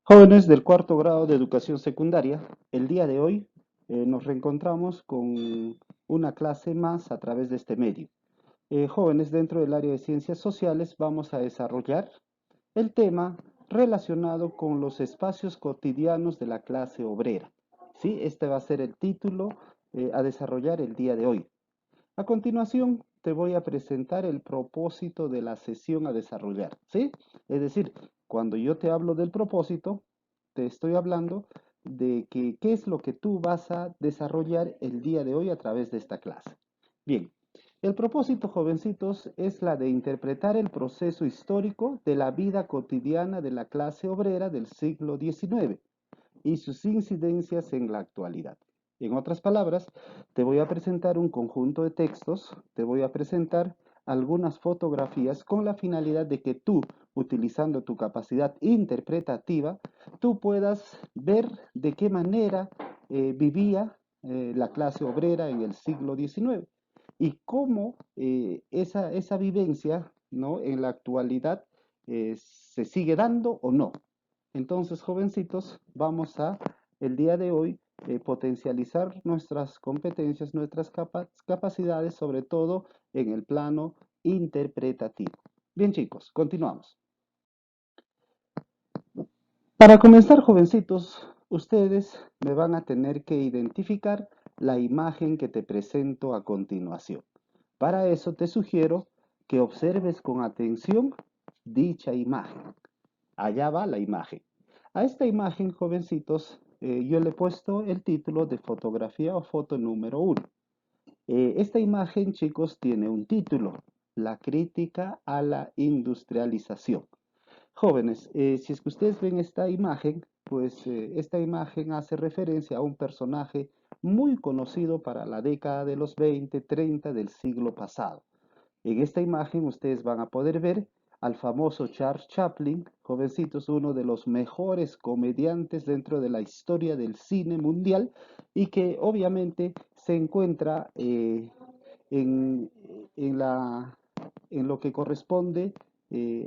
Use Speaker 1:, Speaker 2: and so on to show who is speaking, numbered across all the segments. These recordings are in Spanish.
Speaker 1: Jóvenes del cuarto grado de educación secundaria, el día de hoy nos reencontramos con una clase más a través de este medio. Jóvenes dentro del área de ciencias sociales vamos a desarrollar el tema relacionado con los espacios cotidianos de la clase obrera. ¿Sí? Este va a ser el título a desarrollar el día de hoy. A continuación, te voy a presentar el propósito de la sesión a desarrollar, ¿sí? Es decir, cuando yo te hablo del propósito, te estoy hablando de que qué es lo que tú vas a desarrollar el día de hoy a través de esta clase. Bien, el propósito, jovencitos, es la de interpretar el proceso histórico de la vida cotidiana de la clase obrera del siglo XIX y sus incidencias en la actualidad. En otras palabras, te voy a presentar un conjunto de textos, te voy a presentar algunas fotografías con la finalidad de que tú, utilizando tu capacidad interpretativa, tú puedas ver de qué manera vivía la clase obrera en el siglo XIX y cómo esa vivencia, ¿no?, en la actualidad se sigue dando o no. Entonces, jovencitos, vamos a el día de hoy potencializar nuestras competencias, nuestras capacidades, sobre todo en el plano interpretativo. Bien, chicos, continuamos. Para comenzar, jovencitos, ustedes me van a tener que identificar la imagen que te presento a continuación. Para eso te sugiero que observes con atención dicha imagen. Allá va la imagen. A esta imagen, jovencitos, yo le he puesto el título de fotografía o foto número uno. Esta imagen, chicos, tiene un título: La crítica a la industrialización. Jóvenes, si es que ustedes ven esta imagen, pues esta imagen hace referencia a un personaje muy conocido para la década de los 20, 30 del siglo pasado. En esta imagen ustedes van a poder ver al famoso Charles Chaplin, jovencitos, uno de los mejores comediantes dentro de la historia del cine mundial y que obviamente se encuentra en, en la, en lo que corresponde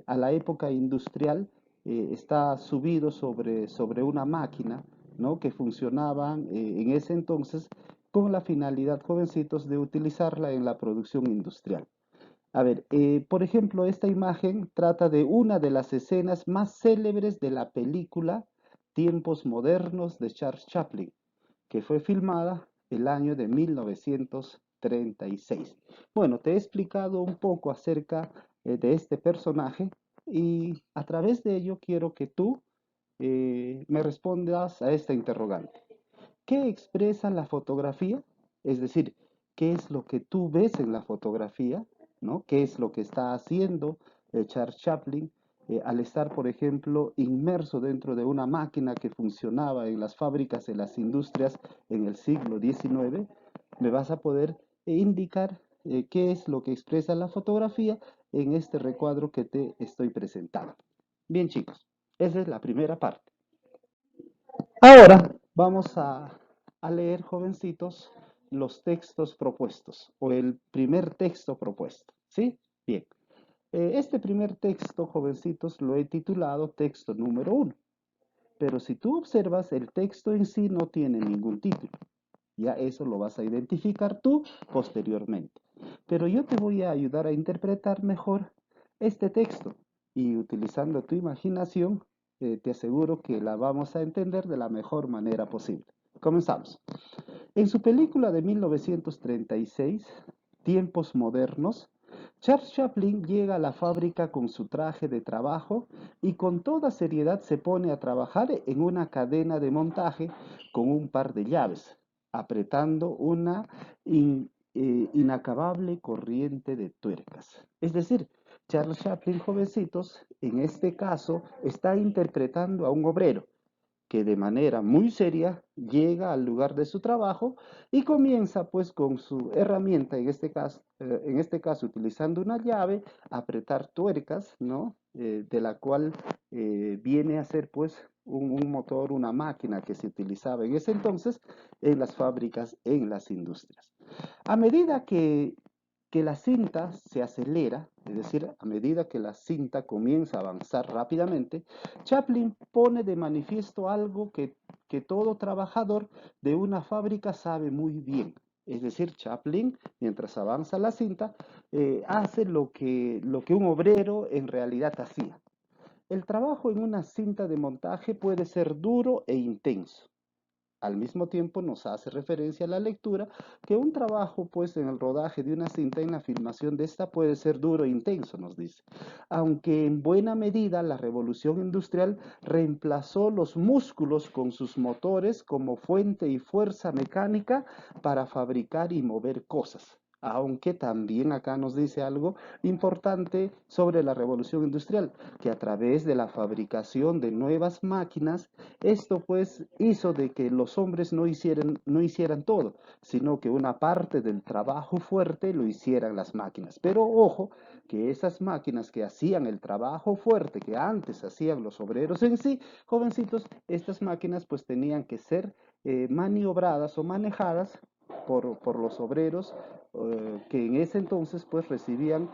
Speaker 1: a la época industrial. Está subido sobre una máquina, ¿no?, que funcionaban en ese entonces con la finalidad, jovencitos, de utilizarla en la producción industrial. A ver, por ejemplo, esta imagen trata de una de las escenas más célebres de la película Tiempos Modernos de Charles Chaplin, que fue filmada el año de 1936. Bueno, te he explicado un poco acerca de este personaje y a través de ello quiero que tú me respondas a esta interrogante. ¿Qué expresa la fotografía? Es decir, ¿qué es lo que tú ves en la fotografía? ¿No? ¿Qué es lo que está haciendo Charles Chaplin al estar, por ejemplo, inmerso dentro de una máquina que funcionaba en las fábricas, en las industrias en el siglo XIX? Me vas a poder indicar qué es lo que expresa la fotografía en este recuadro que te estoy presentando. Bien, chicos, esa es la primera parte. Ahora vamos a leer, jovencitos, los textos propuestos o el primer texto propuesto, ¿sí? Bien. Este primer texto, jovencitos, lo he titulado texto número uno. Pero si tú observas, el texto en sí no tiene ningún título. Ya eso lo vas a identificar tú posteriormente. Pero yo te voy a ayudar a interpretar mejor este texto y utilizando tu imaginación, te aseguro que la vamos a entender de la mejor manera posible. Comenzamos. En su película de 1936, Tiempos Modernos, Charles Chaplin llega a la fábrica con su traje de trabajo y con toda seriedad se pone a trabajar en una cadena de montaje con un par de llaves, apretando una inacabable corriente de tuercas. Es decir, Charles Chaplin, jovencitos, en este caso está interpretando a un obrero que de manera muy seria llega al lugar de su trabajo y comienza pues con su herramienta, en este caso utilizando una llave, a apretar tuercas, ¿no? De la cual viene a ser pues un motor, una máquina que se utilizaba en ese entonces en las fábricas, en las industrias. A medida que que la cinta se acelera, es decir, a medida que la cinta comienza a avanzar rápidamente, Chaplin pone de manifiesto algo que todo trabajador de una fábrica sabe muy bien. Es decir, Chaplin, mientras avanza la cinta, hace lo que un obrero en realidad hacía. El trabajo en una cinta de montaje puede ser duro e intenso. Al mismo tiempo nos hace referencia a la lectura que un trabajo pues en el rodaje de una cinta, en la filmación de esta, puede ser duro e intenso, nos dice. Aunque en buena medida la revolución industrial reemplazó los músculos con sus motores como fuente y fuerza mecánica para fabricar y mover cosas. Aunque también acá nos dice algo importante sobre la revolución industrial, que a través de la fabricación de nuevas máquinas, esto pues hizo de que los hombres no hicieran todo, sino que una parte del trabajo fuerte lo hicieran las máquinas. Pero ojo, que esas máquinas que hacían el trabajo fuerte que antes hacían los obreros en sí, jovencitos, estas máquinas pues tenían que ser maniobradas o manejadas por los obreros que en ese entonces pues recibían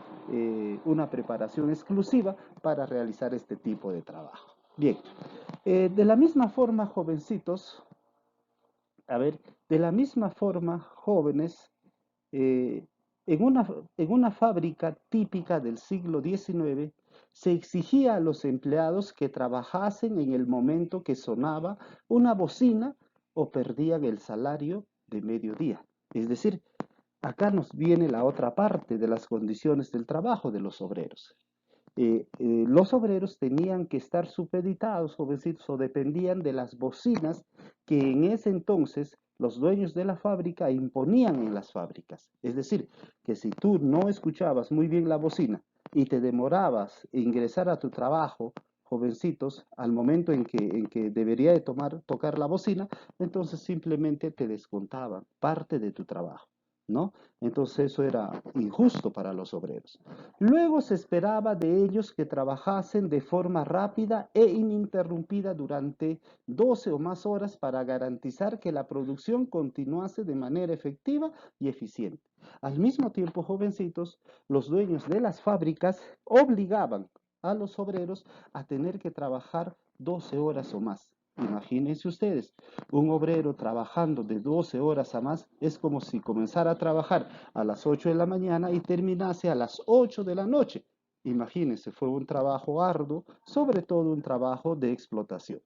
Speaker 1: una preparación exclusiva para realizar este tipo de trabajo. Bien, de la misma forma, jovencitos, a ver, de la misma forma, jóvenes, eh, en una fábrica típica del siglo XIX, se exigía a los empleados que trabajasen en el momento que sonaba una bocina o perdían el salario de mediodía. Es decir, acá nos viene la otra parte de las condiciones del trabajo de los obreros. Los obreros tenían que estar supeditados, jovencitos, o dependían de las bocinas que en ese entonces los dueños de la fábrica imponían en las fábricas. Es decir, que si tú no escuchabas muy bien la bocina y te demorabas en ingresar a tu trabajo, jovencitos, al momento en que debería de tocar la bocina, entonces simplemente te descontaban parte de tu trabajo, ¿no? Entonces eso era injusto para los obreros. Luego se esperaba de ellos que trabajasen de forma rápida e ininterrumpida durante 12 o más horas para garantizar que la producción continuase de manera efectiva y eficiente. Al mismo tiempo, jovencitos, los dueños de las fábricas obligaban a los obreros a tener que trabajar 12 horas o más. Imagínense ustedes, un obrero trabajando de 12 horas a más es como si comenzara a trabajar a las 8 de la mañana y terminase a las 8 de la noche. Imagínense, fue un trabajo arduo, sobre todo un trabajo de explotación.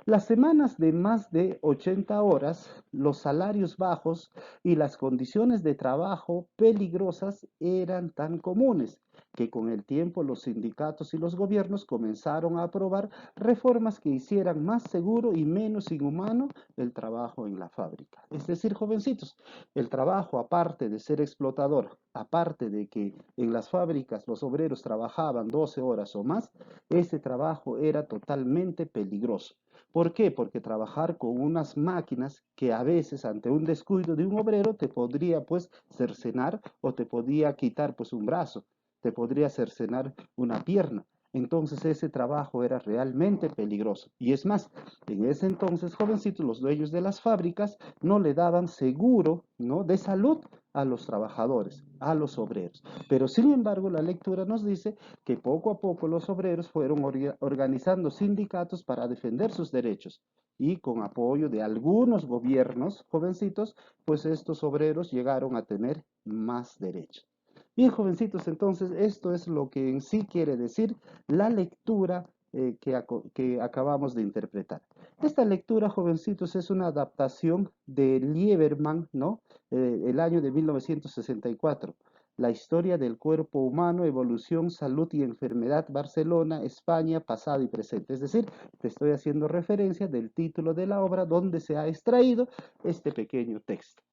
Speaker 1: Las semanas de más de 80 horas, los salarios bajos y las condiciones de trabajo peligrosas eran tan comunes que con el tiempo los sindicatos y los gobiernos comenzaron a aprobar reformas que hicieran más seguro y menos inhumano el trabajo en la fábrica. Es decir, jovencitos, el trabajo, aparte de ser explotador, aparte de que en las fábricas los obreros trabajaban 12 horas o más, ese trabajo era totalmente peligroso. ¿Por qué? Porque trabajar con unas máquinas que a veces ante un descuido de un obrero te podría pues cercenar o te podía quitar pues un brazo, te podría cercenar una pierna. Entonces ese trabajo era realmente peligroso. Y es más, en ese entonces, jovencitos, los dueños de las fábricas no le daban seguro, ¿no?, de salud a los trabajadores, a los obreros. Pero sin embargo, la lectura nos dice que poco a poco los obreros fueron organizando sindicatos para defender sus derechos y con apoyo de algunos gobiernos, jovencitos, pues estos obreros llegaron a tener más derechos. Bien, jovencitos, entonces esto es lo que en sí quiere decir la lectura que acabamos de interpretar. Esta lectura, jovencitos, es una adaptación de Lieberman, ¿no? El año de 1964. La historia del cuerpo humano, evolución, salud y enfermedad, Barcelona, España, pasado y presente. Es decir, te estoy haciendo referencia del título de la obra donde se ha extraído este pequeño texto.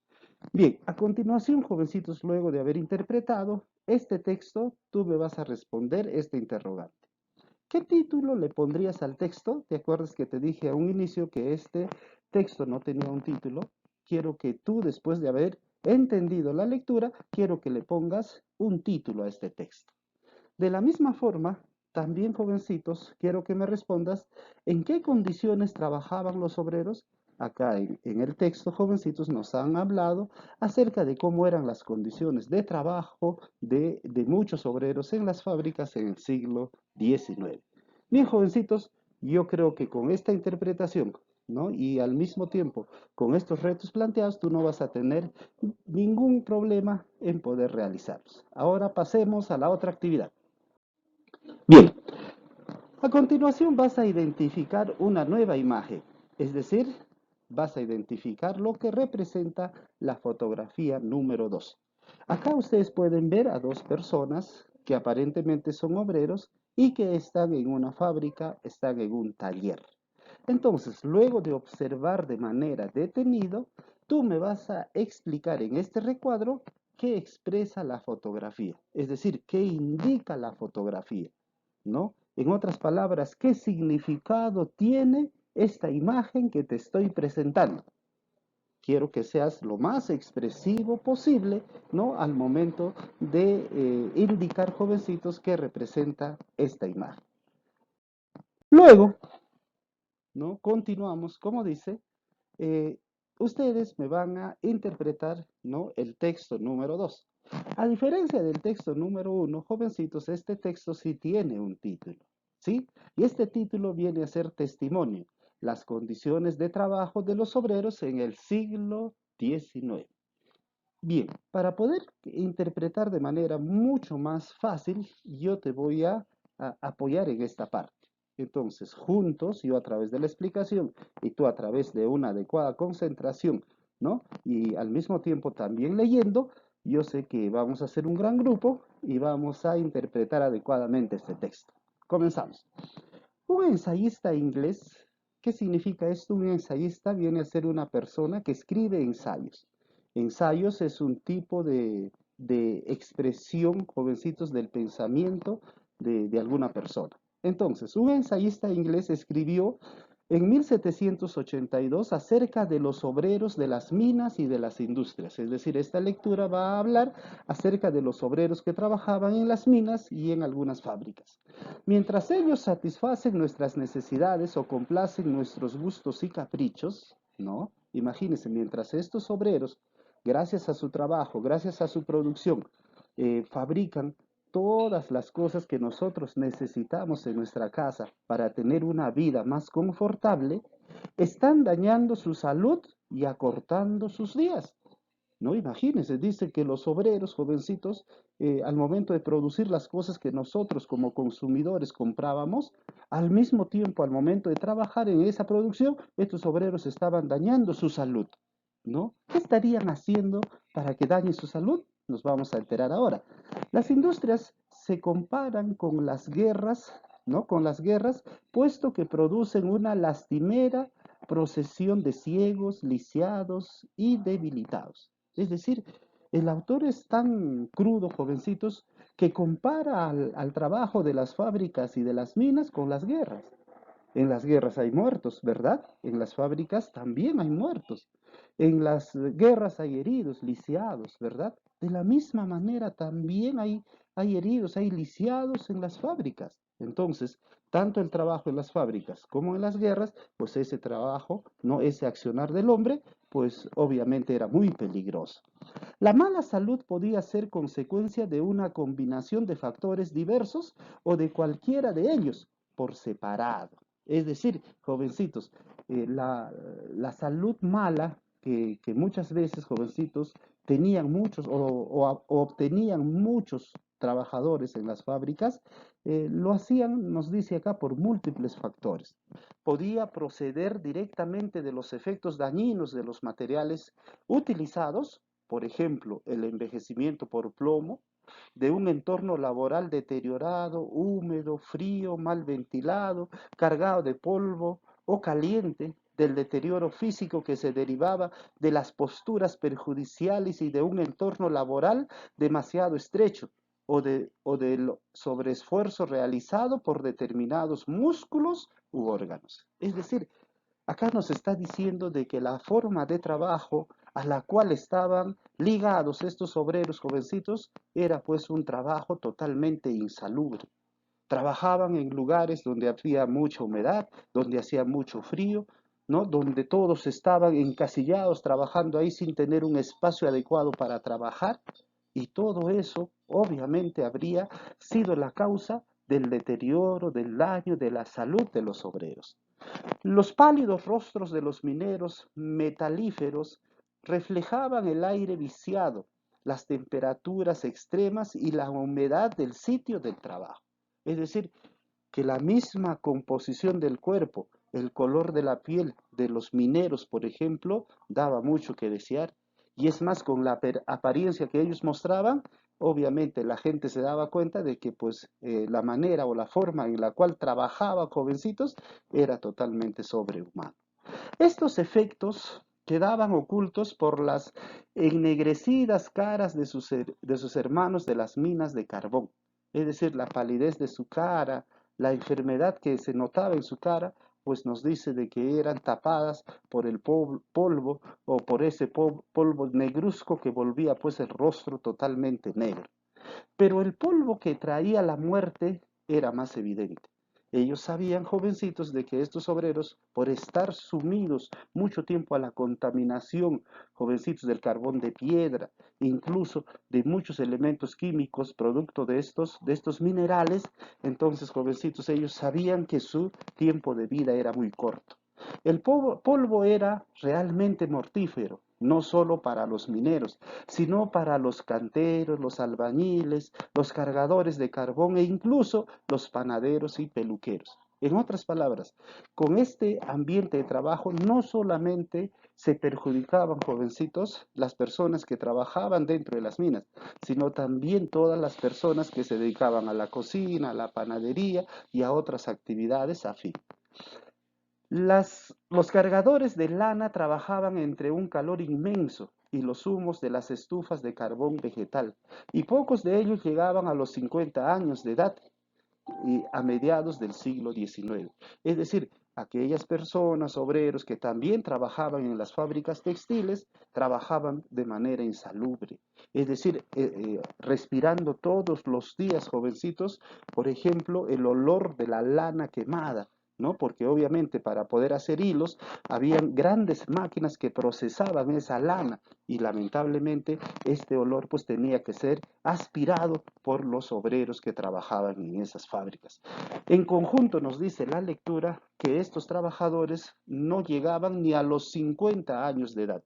Speaker 1: Bien, a continuación, jovencitos, luego de haber interpretado este texto, tú me vas a responder este interrogante. ¿Qué título le pondrías al texto? ¿Te acuerdas que te dije a un inicio que este texto no tenía un título? Quiero que tú, después de haber entendido la lectura, quiero que le pongas un título a este texto. De la misma forma, también, jovencitos, quiero que me respondas en qué condiciones trabajaban los obreros acá en el texto, jovencitos, nos han hablado acerca de cómo eran las condiciones de trabajo de muchos obreros en las fábricas en el siglo XIX. Bien, jovencitos, yo creo que con esta interpretación, ¿no? Y al mismo tiempo, con estos retos planteados, tú no vas a tener ningún problema en poder realizarlos. Ahora pasemos a la otra actividad. Bien, a continuación vas a identificar una nueva imagen, es decir, vas a identificar lo que representa la fotografía número 2. Acá ustedes pueden ver a dos personas que aparentemente son obreros y que están en una fábrica, están en un taller. Entonces, luego de observar de manera detenida, tú me vas a explicar en este recuadro qué expresa la fotografía, es decir, qué indica la fotografía, ¿no? En otras palabras, ¿qué significado tiene esta imagen que te estoy presentando? Quiero que seas lo más expresivo posible, ¿no? Al momento de indicar, jovencitos, qué representa esta imagen. Luego, ¿no? Continuamos, como dice, eh, ustedes me van a interpretar, ¿no? El texto número 2. A diferencia del texto número 1, jovencitos, este texto sí tiene un título, ¿sí? Y este título viene a ser testimonio, las condiciones de trabajo de los obreros en el siglo XIX. Bien, para poder interpretar de manera mucho más fácil, yo te voy a apoyar en esta parte. Entonces, juntos, yo a través de la explicación y tú a través de una adecuada concentración, ¿no? Y al mismo tiempo también leyendo, yo sé que vamos a hacer un gran grupo y vamos a interpretar adecuadamente este texto. Comenzamos. Un ensayista inglés, ¿qué significa esto? Un ensayista viene a ser una persona que escribe ensayos. Ensayos es un tipo de expresión, jovencitos, del pensamiento de alguna persona. Entonces, un ensayista inglés escribió en 1782 acerca de los obreros de las minas y de las industrias. Es decir, esta lectura va a hablar acerca de los obreros que trabajaban en las minas y en algunas fábricas. Mientras ellos satisfacen nuestras necesidades o complacen nuestros gustos y caprichos, ¿no? Imagínense, mientras estos obreros, gracias a su trabajo, gracias a su producción, fabrican todas las cosas que nosotros necesitamos en nuestra casa para tener una vida más confortable, están dañando su salud y acortando sus días. No, imagínense, dice que los obreros jovencitos, al momento de producir las cosas que nosotros como consumidores comprábamos, al mismo tiempo, al momento de trabajar en esa producción, estos obreros estaban dañando su salud, ¿no? ¿Qué estarían haciendo para que dañe su salud? Nos vamos a enterar ahora. Las industrias se comparan con las guerras, ¿no? Con las guerras, puesto que producen una lastimera procesión de ciegos, lisiados y debilitados. Es decir, el autor es tan crudo, jovencitos, que compara al trabajo de las fábricas y de las minas con las guerras. En las guerras hay muertos, ¿verdad? En las fábricas también hay muertos. En las guerras hay heridos, lisiados, ¿verdad? De la misma manera también hay heridos, hay lisiados en las fábricas. Entonces, tanto el trabajo en las fábricas como en las guerras, pues ese trabajo, no ese accionar del hombre, pues obviamente era muy peligroso. La mala salud podía ser consecuencia de una combinación de factores diversos o de cualquiera de ellos por separado. Es decir, jovencitos, la salud mala que muchas veces, jovencitos, tenían muchos o obtenían muchos trabajadores en las fábricas, lo hacían, nos dice acá, por múltiples factores. Podía proceder directamente de los efectos dañinos de los materiales utilizados, por ejemplo, el envejecimiento por plomo, de un entorno laboral deteriorado, húmedo, frío, mal ventilado, cargado de polvo o caliente, del deterioro físico que se derivaba de las posturas perjudiciales y de un entorno laboral demasiado estrecho, o del sobreesfuerzo realizado por determinados músculos u órganos. Es decir, acá nos está diciendo de que la forma de trabajo a la cual estaban ligados estos obreros jovencitos era pues un trabajo totalmente insalubre. Trabajaban en lugares donde había mucha humedad, donde hacía mucho frío, ¿no? Donde todos estaban encasillados trabajando ahí sin tener un espacio adecuado para trabajar, y todo eso obviamente habría sido la causa del deterioro, del daño, de la salud de los obreros. Los pálidos rostros de los mineros metalíferos reflejaban el aire viciado, las temperaturas extremas y la humedad del sitio del trabajo. Es decir, que la misma composición del cuerpo, el color de la piel de los mineros, por ejemplo, daba mucho que desear. Y es más, con la apariencia que ellos mostraban, obviamente la gente se daba cuenta de que pues la manera o la forma en la cual trabajaban jovencitos era totalmente sobrehumano. Estos efectos quedaban ocultos por las ennegrecidas caras de sus hermanos de las minas de carbón, es decir, la palidez de su cara, la enfermedad que se notaba en su cara, pues nos dice de que eran tapadas por el polvo o por ese polvo negruzco que volvía pues el rostro totalmente negro. Pero el polvo que traía la muerte era más evidente. Ellos sabían, jovencitos, de que estos obreros, por estar sumidos mucho tiempo a la contaminación, jovencitos, del carbón de piedra, incluso de muchos elementos químicos producto de estos minerales, entonces, jovencitos, ellos sabían que su tiempo de vida era muy corto. El polvo era realmente mortífero, no solo para los mineros, sino para los canteros, los albañiles, los cargadores de carbón e incluso los panaderos y peluqueros. En otras palabras, con este ambiente de trabajo no solamente se perjudicaban, jovencitos, las personas que trabajaban dentro de las minas, sino también todas las personas que se dedicaban a la cocina, a la panadería y a otras actividades afín. Los cargadores de lana trabajaban entre un calor inmenso y los humos de las estufas de carbón vegetal, y pocos de ellos llegaban a los 50 años de edad y a mediados del siglo XIX. Es decir, aquellas personas, obreros que también trabajaban en las fábricas textiles, trabajaban de manera insalubre. Es decir, respirando todos los días, jovencitos, por ejemplo, el olor de la lana quemada, ¿no? Porque obviamente para poder hacer hilos, habían grandes máquinas que procesaban esa lana y lamentablemente este olor pues tenía que ser aspirado por los obreros que trabajaban en esas fábricas. En conjunto nos dice la lectura que estos trabajadores no llegaban ni a los 50 años de edad.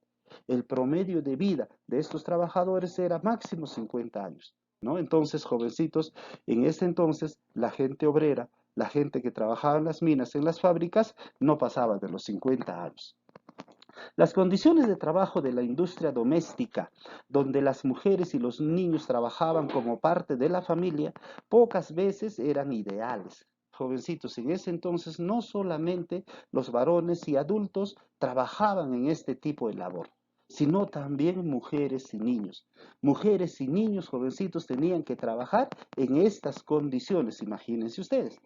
Speaker 1: El promedio de vida de estos trabajadores era máximo 50 años, ¿no? Entonces, jovencitos, en ese entonces la gente obrera, la gente que trabajaba en las minas, en las fábricas, no pasaba de los 50 años. Las condiciones de trabajo de la industria doméstica, donde las mujeres y los niños trabajaban como parte de la familia, pocas veces eran ideales. Jovencitos, en ese entonces no solamente los varones y adultos trabajaban en este tipo de labor, sino también mujeres y niños. Mujeres y niños, jovencitos, tenían que trabajar en estas condiciones, imagínense ustedes.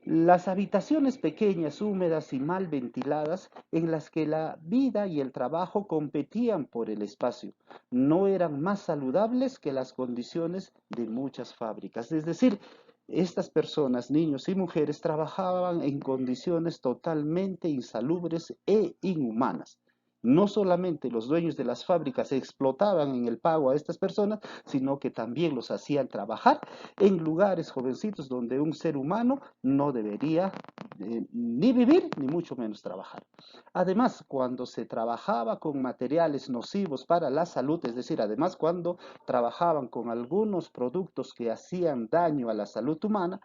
Speaker 1: Las habitaciones pequeñas, húmedas y mal ventiladas, en las que la vida y el trabajo competían por el espacio, no eran más saludables que las condiciones de muchas fábricas. Es decir, estas personas, niños y mujeres, trabajaban en condiciones totalmente insalubres e inhumanas. No solamente los dueños de las fábricas explotaban en el pago a estas personas, sino que también los hacían trabajar en lugares, jovencitos, donde un ser humano no debería ni vivir, ni mucho menos trabajar. Además, cuando se trabajaba con materiales nocivos para la salud, es decir, además cuando trabajaban con algunos productos que hacían daño a la salud humana,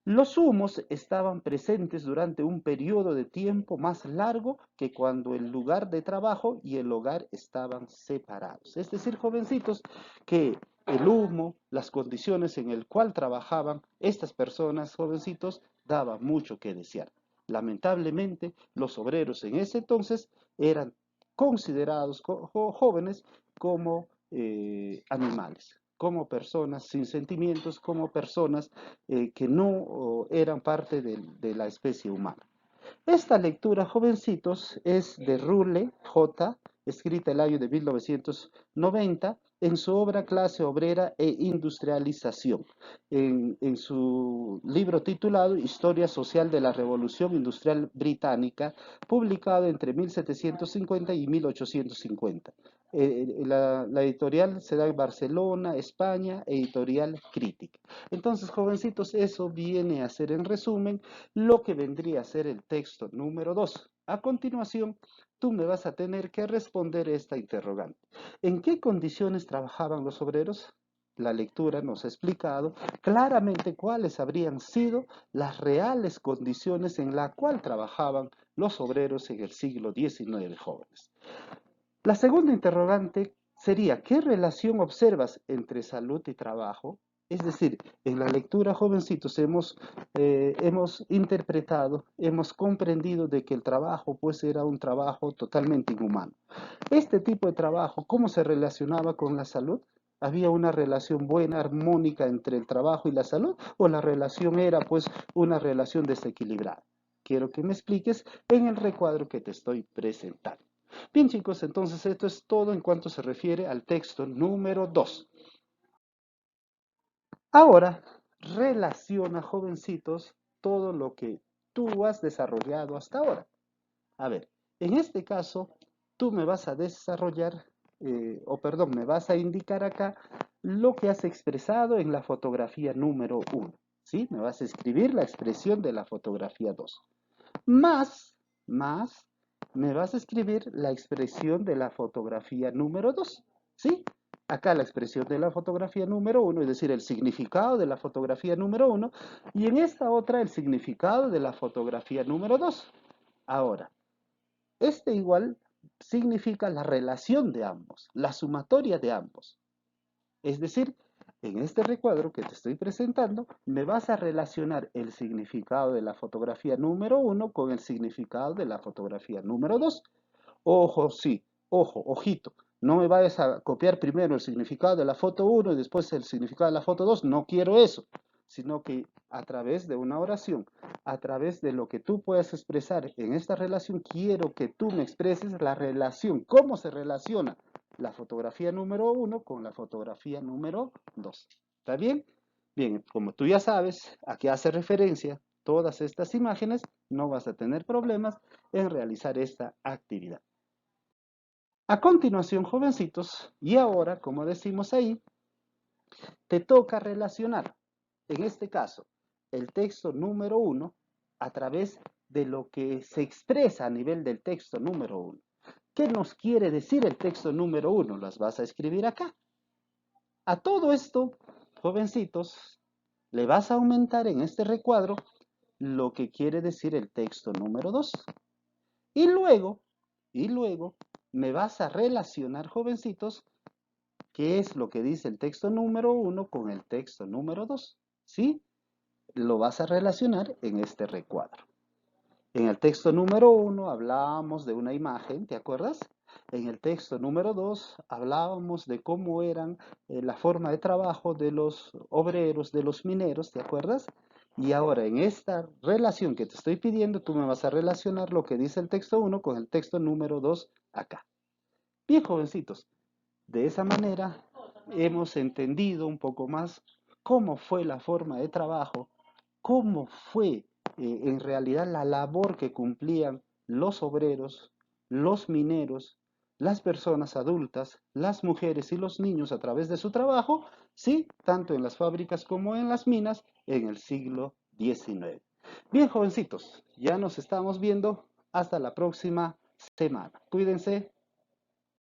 Speaker 1: los humos estaban presentes durante un periodo de tiempo más largo que cuando el lugar de trabajo y el hogar estaban separados. Es decir, jovencitos, que el humo, las condiciones en el cual trabajaban estas personas, jovencitos, daba mucho que desear. Lamentablemente, los obreros en ese entonces eran considerados jóvenes como animales, como personas sin sentimientos, como personas que no eran parte la especie humana. Esta lectura, jovencitos, es de Rule J., escrita el año de 1990, en su obra Clase Obrera e Industrialización, en su libro titulado Historia Social de la Revolución Industrial Británica, publicado entre 1750 y 1850. La editorial se da en Barcelona, España, editorial Crítica. Entonces, jovencitos, eso viene a ser en resumen lo que vendría a ser el texto número 2. A continuación, tú me vas a tener que responder esta interrogante. ¿En qué condiciones trabajaban los obreros? La lectura nos ha explicado claramente cuáles habrían sido las reales condiciones en las cuales trabajaban los obreros en el siglo XIX, jóvenes. La segunda interrogante sería, ¿qué relación observas entre salud y trabajo? Es decir, en la lectura, jovencitos, hemos interpretado, hemos comprendido de que el trabajo pues era un trabajo totalmente inhumano. Este tipo de trabajo, ¿cómo se relacionaba con la salud? ¿Había una relación buena, armónica entre el trabajo y la salud? ¿O la relación era pues una relación desequilibrada? Quiero que me expliques en el recuadro que te estoy presentando. Bien, chicos, entonces esto es todo en cuanto se refiere al texto número 2. Ahora, relaciona, jovencitos, todo lo que tú has desarrollado hasta ahora. A ver, en este caso, tú me vas a desarrollar, me vas a indicar acá lo que has expresado en la fotografía número 1. ¿Sí? Me vas a escribir la expresión de la fotografía 2. Más, más, me vas a escribir la expresión de la fotografía número 2. ¿Sí? Acá la expresión de la fotografía número 1, es decir, el significado de la fotografía número 1, y en esta otra el significado de la fotografía número 2. Ahora, este igual significa la relación de ambos, la sumatoria de ambos. Es decir, en este recuadro que te estoy presentando, me vas a relacionar el significado de la fotografía número 1 con el significado de la fotografía número 2. Ojo, sí, ojo, ojito. No me vayas a copiar primero el significado de la foto 1 y después el significado de la foto 2. No quiero eso, sino que a través de una oración, a través de lo que tú puedas expresar en esta relación, quiero que tú me expreses la relación, cómo se relaciona la fotografía número 1 con la fotografía número 2. ¿Está bien? Bien, como tú ya sabes a qué hace referencia todas estas imágenes, no vas a tener problemas en realizar esta actividad. A continuación, jovencitos, y ahora, como decimos ahí, te toca relacionar, en este caso, el texto número 1 a través de lo que se expresa a nivel del texto número 1. ¿Qué nos quiere decir el texto número 1? Las vas a escribir acá. A todo esto, jovencitos, le vas a aumentar en este recuadro lo que quiere decir el texto número 2. Y luego, y luego, me vas a relacionar, jovencitos, qué es lo que dice el texto número 1 con el texto número 2. ¿Sí? Lo vas a relacionar en este recuadro. En el texto número 1 hablábamos de una imagen, ¿te acuerdas? En el texto número 2 hablábamos de cómo eran la forma de trabajo de los obreros, de los mineros, ¿te acuerdas? Y ahora en esta relación que te estoy pidiendo, tú me vas a relacionar lo que dice el texto 1 con el texto número 2 acá. Bien, jovencitos, de esa manera hemos entendido un poco más cómo fue la forma de trabajo, cómo fue en realidad la labor que cumplían los obreros, los mineros, las personas adultas, las mujeres y los niños a través de su trabajo, sí, tanto en las fábricas como en las minas en el siglo XIX. Bien, jovencitos, ya nos estamos viendo hasta la próxima semana. Cuídense.